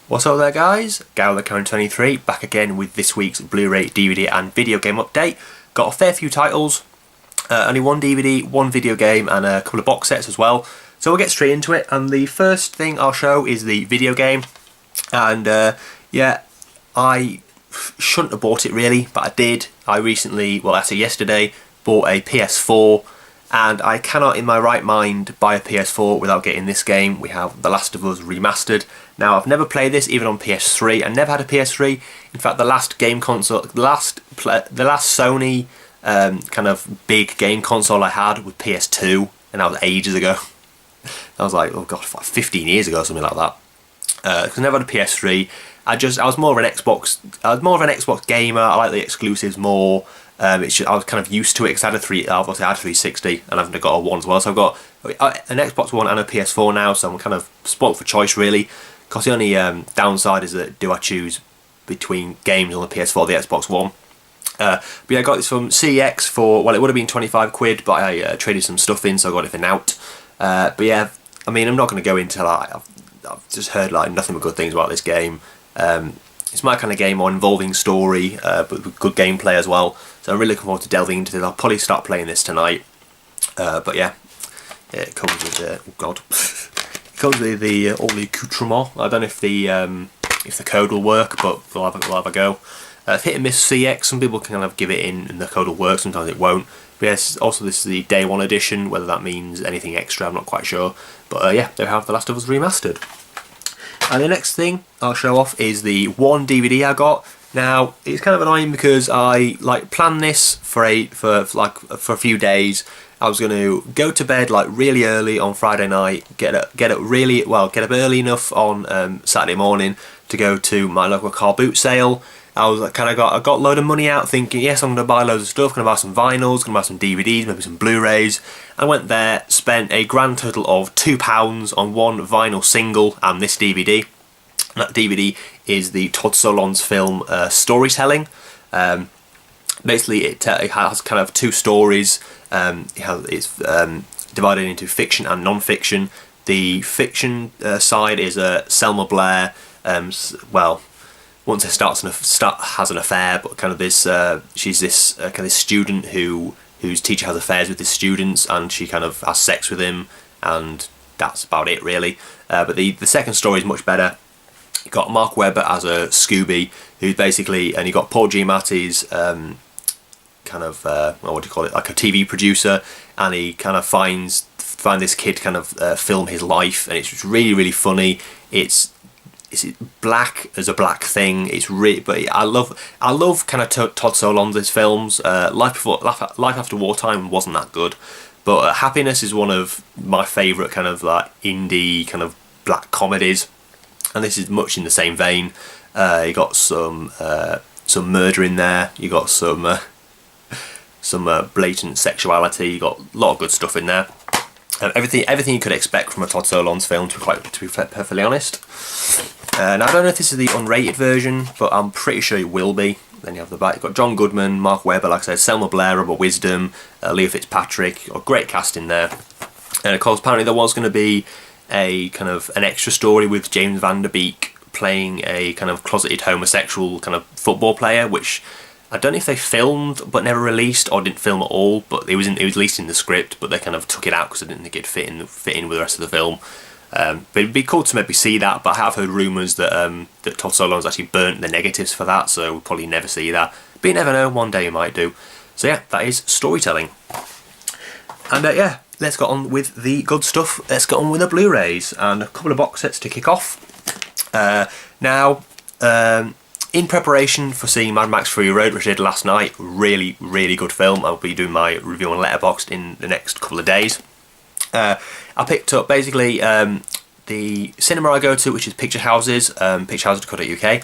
What's up there guys, GowlerCurrent23 back again with this week's Blu-ray, DVD and video game update. Got a fair few titles, only one DVD, one video game and a couple of box sets as well. So we'll get straight into it, and the first thing I'll show is the video game. And yeah, I shouldn't have bought it really, but I did. I recently, well actually yesterday, bought a PS4. And I cannot in my right mind buy a PS4 without getting this game. We have The Last of Us Remastered. Now I've never played this even on PS3. I never had a PS3. In fact, the last game console, the last Sony kind of big game console I had was PS2, and that was ages ago. I was like, oh god, 15 years ago or something like that. Because I never had a PS3. I was more of an Xbox. I was more of an Xbox gamer. I like the exclusives more. I was kind of used to it because I had a 360 and I've got a one as well. So I've got an Xbox One and a PS4 now, so I'm kind of spoilt for choice really. Because the only downside is that do I choose between games on the PS4 or the Xbox One? But yeah, I got this from CEX for, well, it would have been 25 quid, but I traded some stuff in, so I got it for nout. But yeah, I mean, I'm not going to go into like, I've just heard like nothing but good things about this game. It's my kind of game, more involving story, but with good gameplay as well. So I'm really looking forward to delving into this. I'll probably start playing this tonight. But yeah, it comes with oh god, it comes with the all the accoutrements. I don't know if the code will work, but we'll have a go. Hit and miss CX. Some people can kind of give it in and the code will work. Sometimes it won't. But yes, also this is the day one edition. Whether that means anything extra, I'm not quite sure. But yeah, they have The Last of Us Remastered. And the next thing I'll show off is the one DVD I got. Now it's kind of annoying because I like planned this for a few days. I was going to go to bed like really early on Friday night, get up early enough on Saturday morning to go to my local car boot sale. I got a load of money out thinking, yes, I'm going to buy loads of stuff, going to buy some vinyls, going to buy some DVDs, maybe some Blu-rays. I went there, spent a grand total of £2 on one vinyl single and this DVD. And that DVD is the Todd Solondz film Storytelling. Basically, it has kind of two stories. It's divided into fiction and non-fiction. The fiction side is Selma Blair. Once it has an affair, but kind of this, she's this kind of student whose teacher has affairs with his students, and she kind of has sex with him, and that's about it really. But the second story is much better. You got Mark Webber as a Scooby, who's basically, and you got Paul Giamatti's kind of what do you call it, like a TV producer, and he kind of find this kid kind of film his life, and it's really funny. It's black as a black thing. It's really, but I love kind of Todd Solondz's films. Life After Wartime wasn't that good, but Happiness is one of my favourite kind of like indie kind of black comedies, and this is much in the same vein. You got some murder in there. You got some blatant sexuality. You got a lot of good stuff in there. Everything you could expect from a Todd Solondz film, to be perfectly honest. Now I don't know if this is the unrated version, but I'm pretty sure it will be. Then you have the back. You've got John Goodman, Mark Webber, like I said, Selma Blair, Robert Wisdom, Leo Fitzpatrick. Got a great cast in there. And of course, apparently there was going to be a kind of an extra story with James Van Der Beek playing a kind of closeted homosexual kind of football player, which I don't know if they filmed but never released, or didn't film at all. But it was at least in the script, but they kind of took it out because they didn't think it'd fit in with the rest of the film. But it'd be cool to maybe see that. But I have heard rumours that that Todd Solondz actually burnt the negatives for that, so we'll probably never see that. But you never know, one day you might do. So yeah, that is Storytelling. And yeah, let's get on with the good stuff. Let's get on with the Blu-rays and a couple of box sets to kick off. Now, in preparation for seeing Mad Max Fury Road, which I did last night, really good film. I'll be doing my review on Letterboxd in the next couple of days. I picked up basically the cinema I go to, which is Picture Houses, picturehouses.co.uk.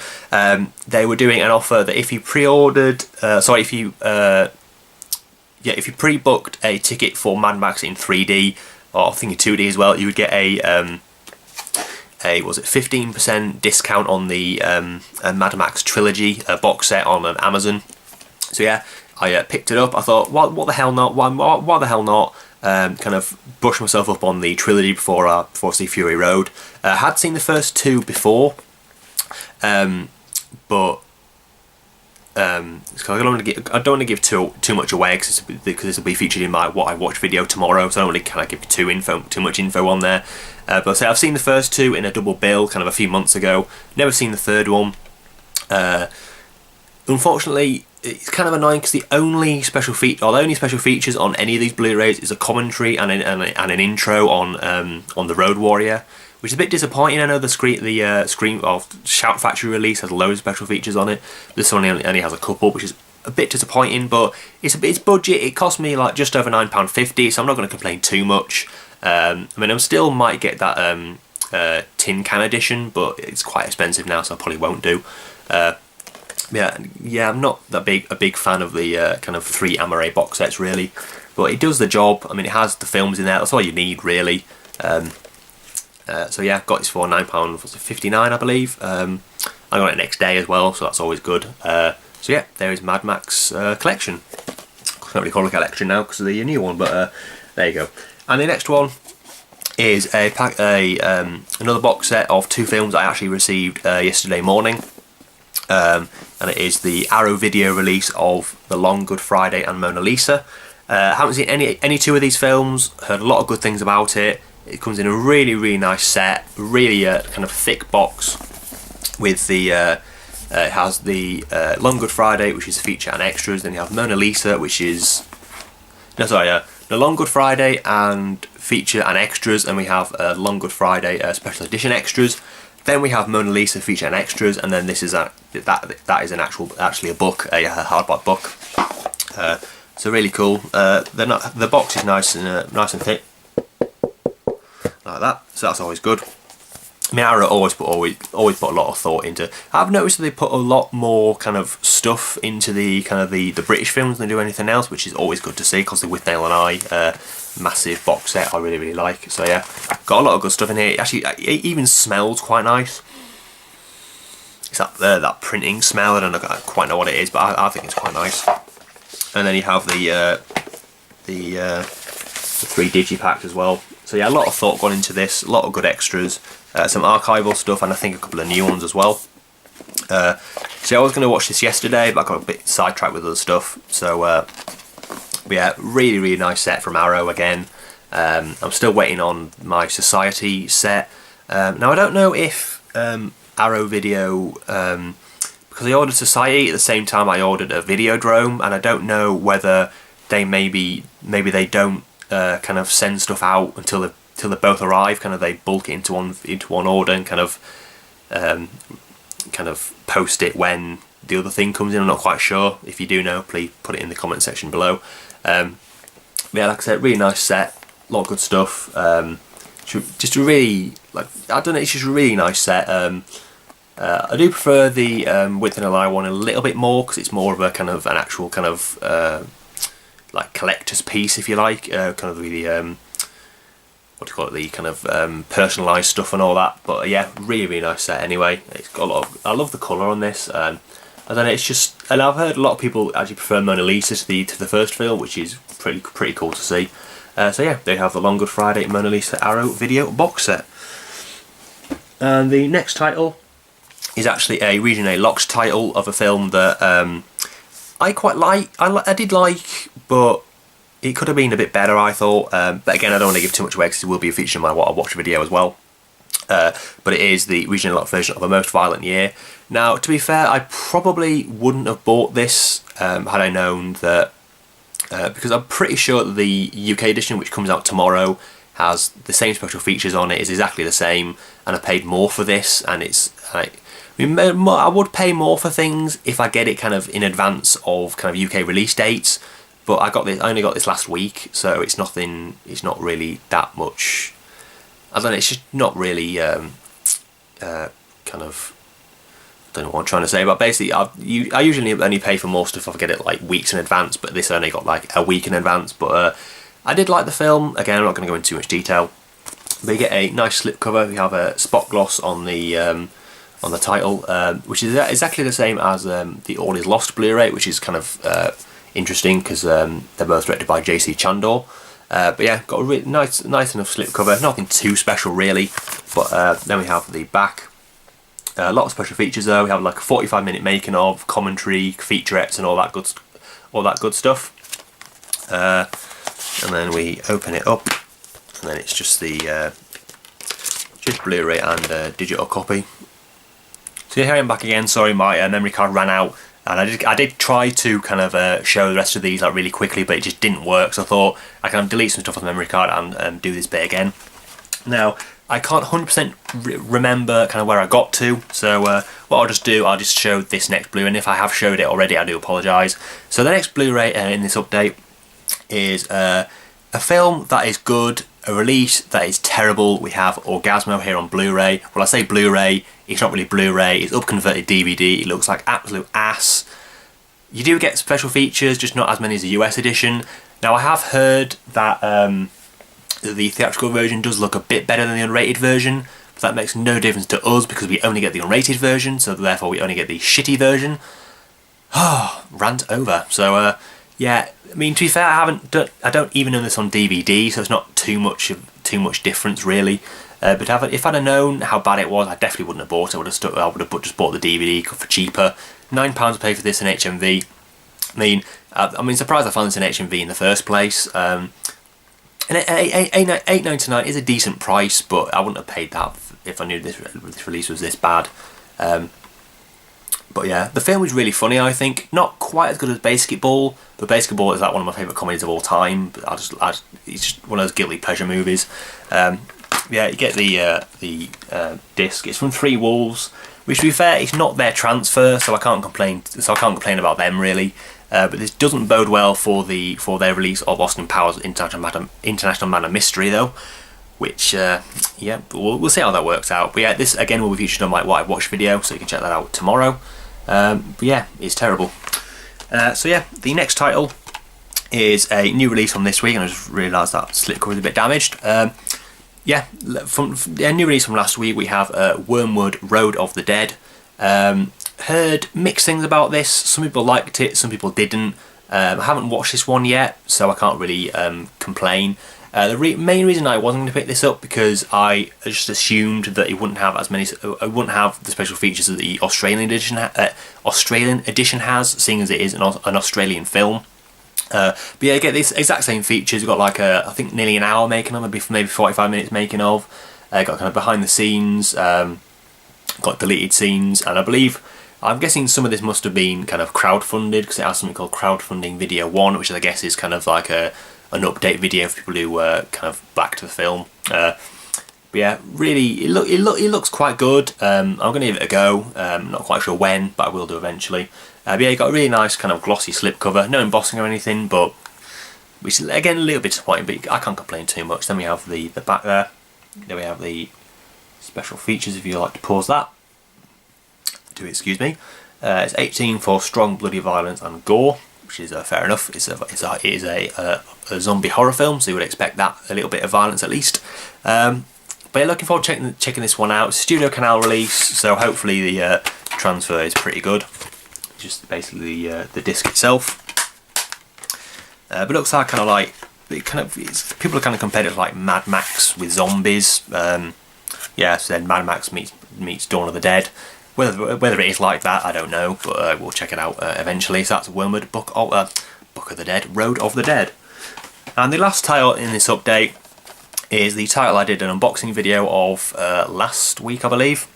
They were doing an offer that if you pre-ordered, if you pre-booked a ticket for Mad Max in 3D, or I think in 2D as well, you would get a 15% discount on the Mad Max trilogy box set on Amazon. So yeah, I picked it up. I thought, what the hell not? Why the hell not? Kind of brush myself up on the trilogy before I see Fury Road. Had seen the first two before, But I don't want to give too much away because this will be featured in my what I watch video tomorrow, so I don't really kind of give too much info on there. But I'll say I've seen the first two in a double bill kind of a few months ago. Never seen the third one. Unfortunately, it's kind of annoying because the only special features on any of these Blu-rays is a commentary and an intro on the Road Warrior, which is a bit disappointing. I know the Scream of Shout Factory release has loads of special features on it. This one only has a couple, which is a bit disappointing. But it's budget. It cost me like just over £9.50, so I'm not going to complain too much. I mean, I still might get that tin can edition, but it's quite expensive now, so I probably won't do. Yeah, I'm not a big fan of the kind of 3 Amore box sets really, but it does the job. I mean, it has the films in there. That's all you need really. So yeah, got this for £9.59, I believe. I got it next day as well, so that's always good. So yeah, there is Mad Max collection. I can't really call it a collection now because of the new one, but there you go. And the next one is another box set of 2 films I actually received yesterday morning. And it is the Arrow Video release of The Long Good Friday and Mona Lisa. Haven't seen any 2 of these films. Heard a lot of good things about it. It comes in a really nice set, really kind of thick box with the. It has the Long Good Friday, which is feature and extras. Then you have Mona Lisa, which is the Long Good Friday and feature and extras, and we have Long Good Friday special edition extras. Then we have Mona Lisa feature and extras, and then this is that is actually a book, a hardback book. So really cool. The box is nice and thick, like that. So that's always good. I mean, Arrow always put a lot of thought into. I've noticed that they put a lot more kind of stuff into the British films than they do anything else, which is always good to see because the With Nail and I massive box set I really like. So yeah, got a lot of good stuff in here. Actually, it even smells quite nice. It's that printing smell. I don't quite know what it is, but I think it's quite nice. And then you have the 3 digipacks as well. So yeah, a lot of thought gone into this. A lot of good extras. Some archival stuff, and I think a couple of new ones as well. So I was going to watch this yesterday, but I got a bit sidetracked with other stuff. So yeah, really nice set from Arrow again. I'm still waiting on my Society set. Now I don't know if Arrow Video, because I ordered Society at the same time I ordered a Videodrome, and I don't know whether they maybe they don't kind of send stuff out until they both arrive. Kind of they bulk it into one order and kind of post it when the other thing comes in. I'm not quite sure. If you do know, please put it in the comment section below. Yeah, like I said, really nice set, a lot of good stuff. Just a really, I don't know, it's just a really nice set. I do prefer the Width and Eye one a little bit more because it's more of a kind of an actual kind of like collector's piece, if you like, kind of the what do you call it, the kind of personalised stuff and all that. But yeah, really nice set anyway. It's got a lot of, I love the colour on this. I don't know, it's just, and I've heard a lot of people actually prefer Mona Lisa to the first film, which is pretty cool to see. So yeah, they have the Long Good Friday Mona Lisa Arrow video box set. And the next title is actually a Region A Locks title of a film that I quite like. I did like, but it could have been a bit better, I thought. But again, I don't want to give too much away because it will be a feature in my What I Watch video as well. But it is the Region A Lock version of A Most Violent Year. Now, to be fair, I probably wouldn't have bought this had I known that, because I'm pretty sure that the UK edition, which comes out tomorrow, has the same special features on it, is exactly the same, and I paid more for this, and it's like, I would pay more for things if I get it kind of in advance of kind of UK release dates, but I only got this last week, so it's not really that much. I don't know, it's just not really kind of, I don't know what I'm trying to say, but basically I usually only pay for more stuff if I get it like weeks in advance, but this only got like a week in advance. But I did like the film. Again, I'm not going to go into too much detail, but you get a nice slipcover. You have a spot gloss on the title, which is exactly the same as the All Is Lost Blu-ray, which is kind of interesting because they're both directed by J.C. Chandor. But yeah, got a really nice enough slipcover. Nothing too special really. But then we have the back. A lot of special features though. We have like a 45-minute making of, commentary, featurettes, and all that good stuff. And then we open it up, and then it's just the just Blu-ray and digital copy. So here I am back again. Sorry, my memory card ran out, and I did try to kind of show the rest of these like really quickly, but it just didn't work. So I thought I can delete some stuff on the memory card and do this bit again. Now I can't 100% remember kind of where I got to, so what I'll just do, I'll just show this next Blu-ray, and if I have showed it already, I do apologise. So the next Blu-ray in this update is a film that is good, a release that is terrible. We have Orgasm here on Blu-ray. Well, I say Blu-ray, it's not really Blu-ray, it's up-converted DVD, it looks like absolute ass. You do get special features, just not as many as the US edition. Now I have heard that the theatrical version does look a bit better than the unrated version, but that makes no difference to us because we only get the unrated version, so therefore we only get the shitty version. Rant over. So yeah, I mean, to be fair, I don't even own this on DVD, so it's not too much difference really. But if I'd have known how bad it was, I definitely wouldn't have bought it. I would have just bought the DVD for cheaper. £9 to pay for this in HMV. I mean, surprised I found this in HMV in the first place. And $8.99 is a decent price, but I wouldn't have paid that if I knew this release was this bad. But yeah, the film was really funny, I think. Not quite as good as Basketball, but Basketball is like one of my favourite comedies of all time. But it's just one of those guilty pleasure movies. Yeah, you get the disc. It's from Three Wolves, which, to be fair, it's not their transfer, so I can't complain. So I can't complain about them really. But this doesn't bode well for their release of Austin Powers International Man of Mystery, though. Which, yeah, we'll see how that works out. But yeah, this again will be featured on my What I Watched video, so you can check that out tomorrow. But yeah, it's terrible. So yeah, the next title is a new release from this week, and I just realised that slipcover is a bit damaged. Yeah, from a new release from last week, we have Wormwood, Road of the Dead. Heard mixed things about this. Some people liked it, some people didn't. I haven't watched this one yet, so I can't really complain. The main reason I wasn't going to pick this up because I just assumed that it wouldn't have the special features that the Australian edition has, seeing as it is an Australian film. But yeah, you get these exact same features. You've got like I think nearly an hour making of, maybe 45 minutes making of. Got kind of behind the scenes, got deleted scenes, and I'm guessing some of this must have been kind of crowdfunded because it has something called Crowdfunding Video 1, which I guess is kind of like an update video for people who kind of back to the film. But yeah, really, it looks quite good. I'm going to give it a go. Not quite sure when, but I will do eventually. But yeah, you got a really nice kind of glossy slipcover, no embossing or anything, but which is again a little bit disappointing. But I can't complain too much. Then we have the back there. Then we have the special features. If you like to pause that, do excuse me. It's 18 for strong, bloody violence and gore, which is fair enough. It is a zombie horror film, so you would expect that, a little bit of violence at least. But yeah, looking forward to checking this one out. Studio Canal release, so hopefully the transfer is pretty good. Just basically the disc itself. But it looks like people are kind of compared it to like Mad Max with zombies. Yeah, so then Mad Max meets Dawn of the Dead. Whether it is like that, I don't know, but we'll check it out eventually. So that's Wormwood, Book of the Dead, Road of the Dead. And the last title in this update is the title I did an unboxing video of last week, I believe.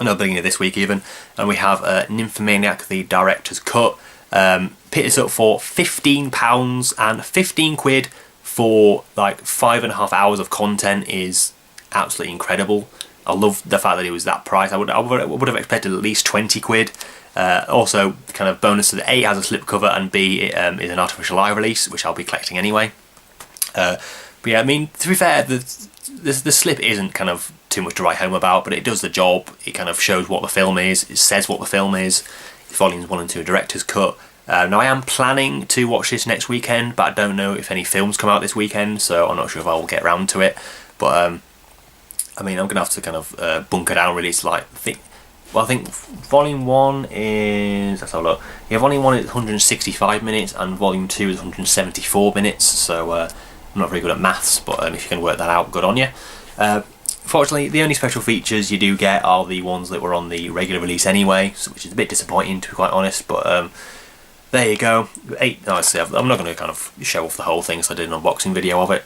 No, beginning of this week even. And we have Nymphomaniac, the director's cut. Picked this up for £15, and 15 quid for like 5.5 hours of content is absolutely incredible. I love the fact that it was that price. I would have expected at least 20 quid. Also, kind of bonus to the A, has a slipcover, and B, it is an artificial eye release, which I'll be collecting anyway. But yeah, I mean, to be fair, the slip isn't kind of too much to write home about, but it does the job. It kind of shows what the film is. It says what the film is. It's volumes 1 and 2 director's cut. Now I am planning to watch this next weekend, but I don't know if any films come out this weekend, so I'm not sure if I will get around to it. But I mean, I'm gonna have to kind of bunker down really. It's like I think volume 1 is, let's have a look. Yeah, volume 1 is 165 minutes and volume 2 is 174 minutes. So I'm not very good at maths, but if you can work that out, good on you. Unfortunately, the only special features you do get are the ones that were on the regular release anyway, which is a bit disappointing, to be quite honest, but there you go. I'm not going to kind of show off the whole thing, so I did an unboxing video of it.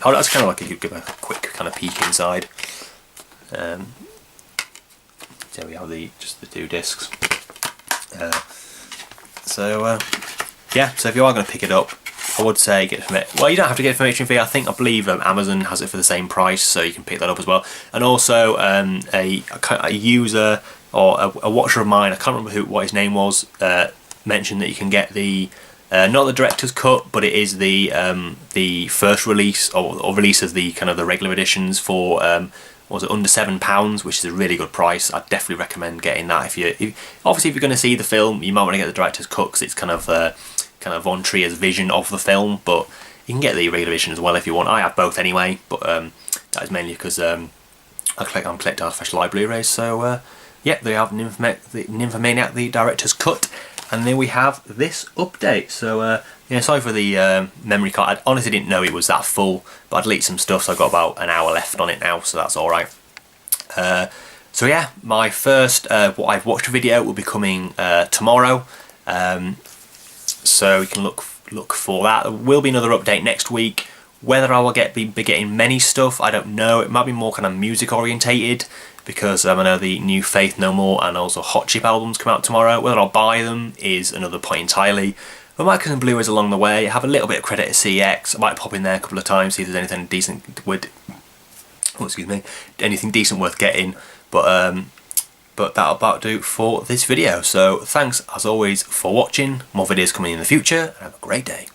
Oh, that's kind of like, if you give a quick kind of peek inside. So we have just the 2 discs. Yeah, so if you are going to pick it up, I would say get it from it. Well, you don't have to get it from HMV. I believe Amazon has it for the same price, so you can pick that up as well. And also a user or a watcher of mine, I can't remember what his name was, mentioned that you can get the not the director's cut, but it is the first release or release of the kind of the regular editions for was it under £7, which is a really good price. I'd definitely recommend getting that. Obviously if you're going to see the film, you might want to get the director's cut because it's kind of Von Trier's vision of the film, but you can get the regular edition as well if you want. I have both anyway, but that is mainly because I'm collecting artificial light Blu-rays. So yeah, they have Nymphomaniac, the director's cut, and then we have this update. So yeah, sorry for the memory card. I honestly didn't know it was that full, but I deleted some stuff, so I've got about an hour left on it now, so that's alright. So yeah, my first what I've watched video will be coming tomorrow, so you can look for that. There will be another update next week. Whether I will be getting many stuff, I don't know. It might be more kind of music orientated, because I know the new Faith No More and also Hot Chip albums come out tomorrow. Whether I'll buy them is another point entirely. I might get some Blu-rays along the way. I have a little bit of credit to CX. I might pop in there a couple of times, see if there's anything decent anything decent worth getting. But that'll about do for this video. So thanks as always for watching. More videos coming in the future, and have a great day.